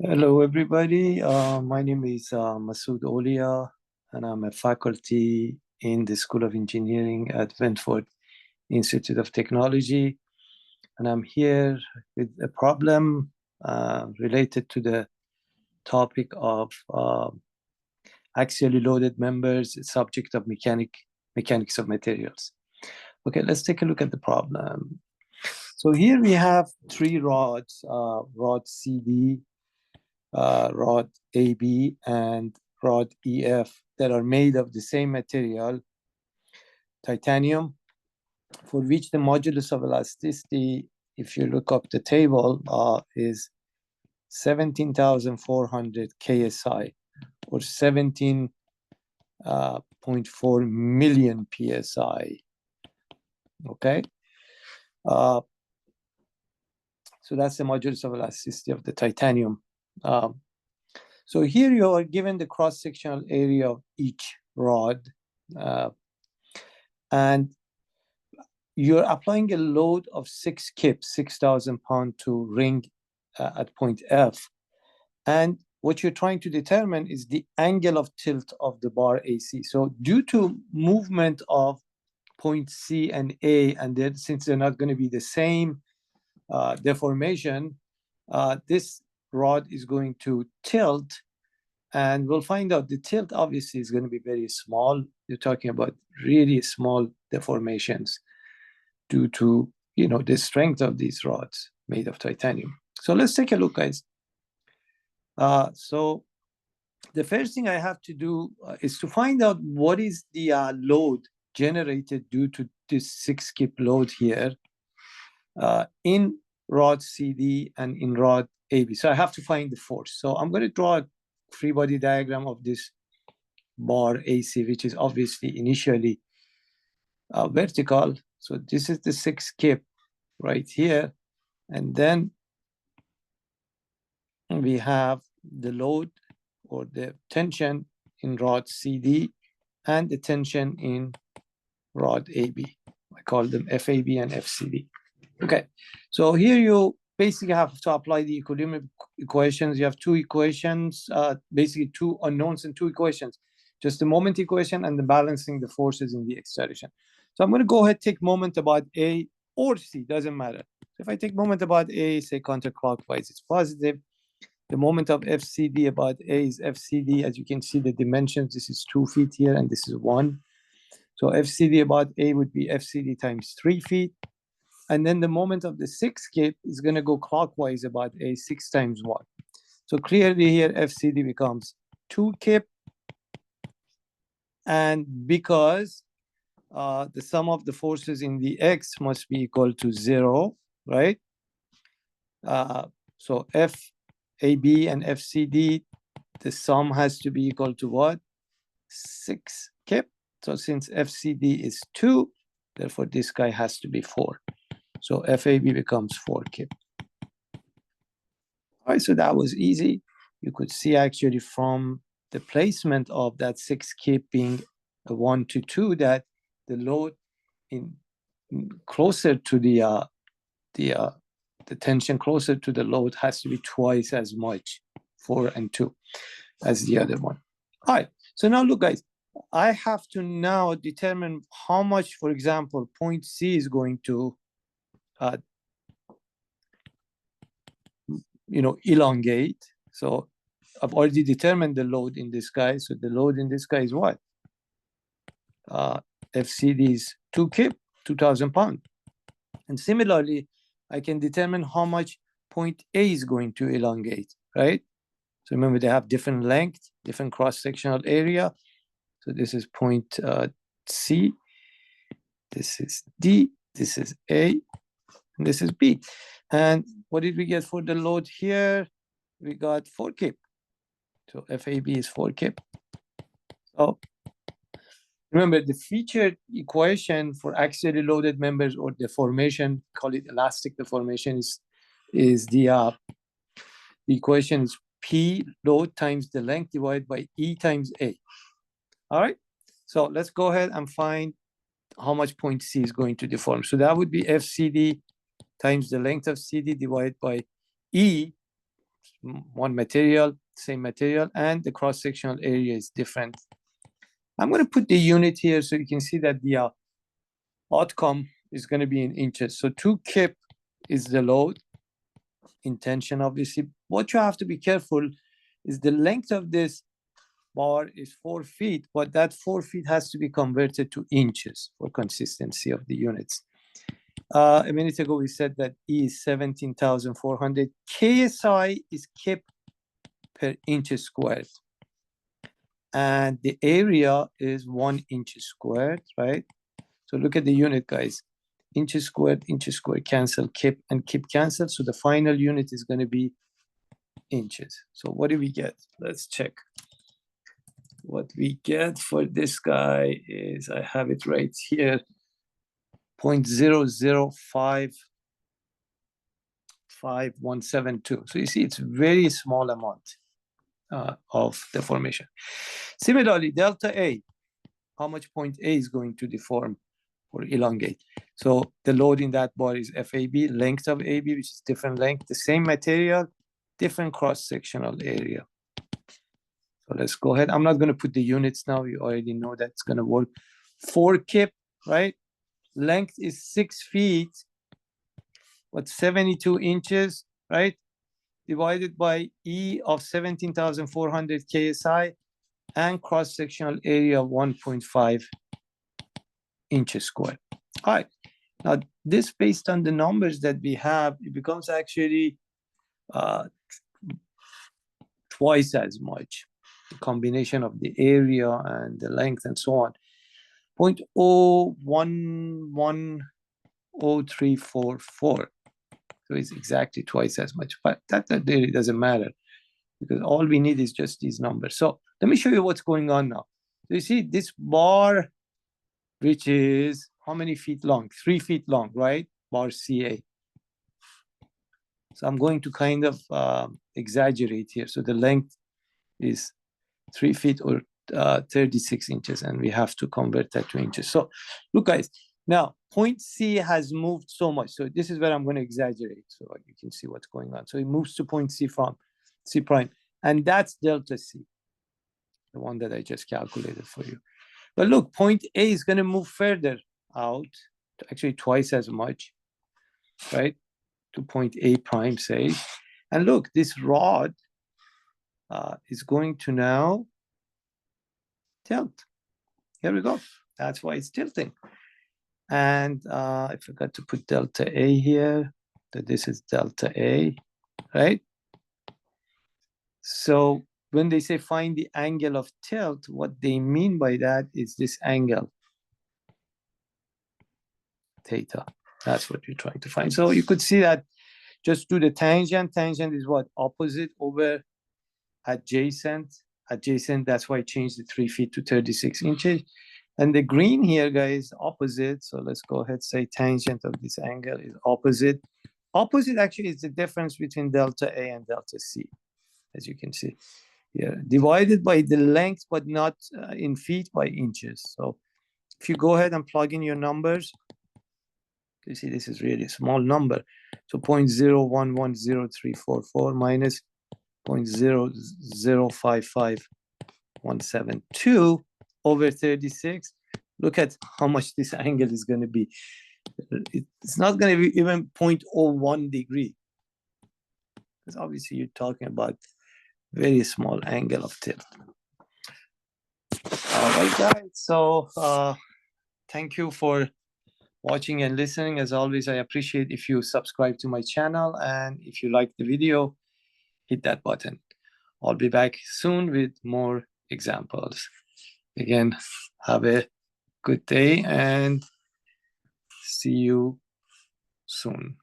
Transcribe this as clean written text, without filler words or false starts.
Hello, everybody. My name is Masood Olia, and I'm a faculty in the School of Engineering at Wentworth Institute of Technology. And I'm here with a problem related to the topic of axially loaded members, subject of mechanics of materials. Okay, let's take a look at the problem. So here we have three rods, rod CD, rod AB, and rod EF that are made of the same material, titanium, for which the modulus of elasticity, if you look up the table, is 17,400 KSI, or 17.4 million PSI. Okay? So that's the modulus of elasticity of the titanium. So here you are given the cross-sectional area of each rod, and you're applying a load of 6 kips, 6,000 pounds to ring at point F. And what you're trying to determine is the angle of tilt of the bar AC. So due to movement of point C and A, and then since they're not going to be the same deformation, this rod is going to tilt, and we'll find out the tilt obviously is going to be very small. You're talking about really small deformations due to the strength of these rods made of titanium. So let's take a look, guys. So the first thing I have to do is to find out what is the load generated due to this 6 kip load here in rod CD and in rod AB. So I have to find the force. So I'm going to draw a free body diagram of this bar AC, which is obviously initially vertical. So this is the 6 kip right here. And then we have the load or the tension in rod CD and the tension in rod AB. I call them FAB and FCD. Okay, so here you basically have to apply the equilibrium equations. You have two equations, basically two unknowns and two equations, just the moment equation and the balancing the forces in the x direction. So I'm going to go ahead, take moment about A or C, doesn't matter. So if I take moment about A, say counterclockwise, it's positive. The moment of FCD about A is FCD. As you can see, the dimensions, this is 2 feet here, and this is 1. So FCD about A would be FCD times 3 feet. And then the moment of the 6 kip is going to go clockwise about A, 6 times 1. So clearly here, FCD becomes 2 kip. And because the sum of the forces in the X must be equal to 0, right? So FAB and FCD, the sum has to be equal to what? 6 kip. So since FCD is 2, therefore this guy has to be 4. So FAB becomes 4 kip. All right, so that was easy. You could see actually from the placement of that 6 kip being a 1 to 2 that the load in closer to the tension closer to the load has to be twice as much, 4 and 2, as the other one. All right, so now look, guys, I have to now determine how much, for example, point C is going to elongate. So I've already determined the load in this guy. So the load in this guy is what? FCD is 2 kip, 2,000 pounds. And similarly, I can determine how much point A is going to elongate, right? So remember, they have different length, different cross-sectional area. So this is point C, this is D, this is A, and this is B. And what did we get for the load here? We got 4 kip. So FAB is 4 kip. So remember, the featured equation for axially loaded members or deformation, call it elastic deformation, is the equation is P load times the length divided by E times A. All right. So let's go ahead and find how much point C is going to deform. So that would be FCD times the length of CD divided by E one material, same material, and the cross-sectional area is different. I'm going to put the unit here so you can see that the outcome is going to be in inches. So 2 kip is the load in tension, obviously. What you have to be careful is the length of this bar is 4 feet, but that 4 feet has to be converted to inches for consistency of the units. A minute ago, we said that E is 17,400. KSI is kip per inch squared. And the area is 1 inch squared, right? So look at the unit, guys. Inch squared, cancel, kip, and kip cancel. So the final unit is going to be inches. So what do we get? Let's check. What we get for this guy is, I have it right here, 0.00555172. So you see, it's very small amount of deformation. Similarly, delta A, how much point A is going to deform or elongate? So the load in that bar is FAB, length of AB, which is different length, the same material, different cross-sectional area. So let's go ahead. I'm not going to put the units now. You already know that's going to work. 4 kip, right? Length is 6 feet, but 72 inches, right? Divided by E of 17,400 KSI and cross-sectional area of 1.5 inches squared. All right. Now, this based on the numbers that we have, it becomes actually twice as much. The combination of the area and the length and so on. 0.011034. So it's exactly twice as much. But that really doesn't matter because all we need is just these numbers. So let me show you what's going on now. So you see this bar, which is how many feet long? 3 feet long, right? Bar CA. So I'm going to kind of exaggerate here. So the length is 3 feet or 36 inches, and we have to convert that to inches. So look, guys, now point C has moved so much. So this is where I'm going to exaggerate so you can see what's going on. So it moves to point C from C prime, and that's delta C, the one that I just calculated for you. But look, point A is going to move further out, actually twice as much, right? To point A prime, say. And look, this rod is going to now tilt. Here we go. That's why it's tilting. And I forgot to put delta A here. So this is delta A, right? So when they say find the angle of tilt, what they mean by that is this angle, theta. That's what you're trying to find. So you could see that just do the tangent. Tangent is what? Opposite over adjacent. Adjacent, that's why I changed the 3 feet to 36 inches. And the green here, guys, opposite. So let's go ahead and say tangent of this angle is opposite. Opposite actually is the difference between delta A and delta C, as you can see here. Divided by the length, but not in feet, by inches. So if you go ahead and plug in your numbers, you see this is really a small number. So 0.0110344 minus 0.0055172 over 36. Look at how much this angle is going to be. It's not going to be even 0.01 degree. Because obviously you're talking about very small angle of tilt. All right, guys. So thank you for watching and listening. As always, I appreciate if you subscribe to my channel. And if you like the video, hit that button. I'll be back soon with more examples. Again, have a good day and see you soon.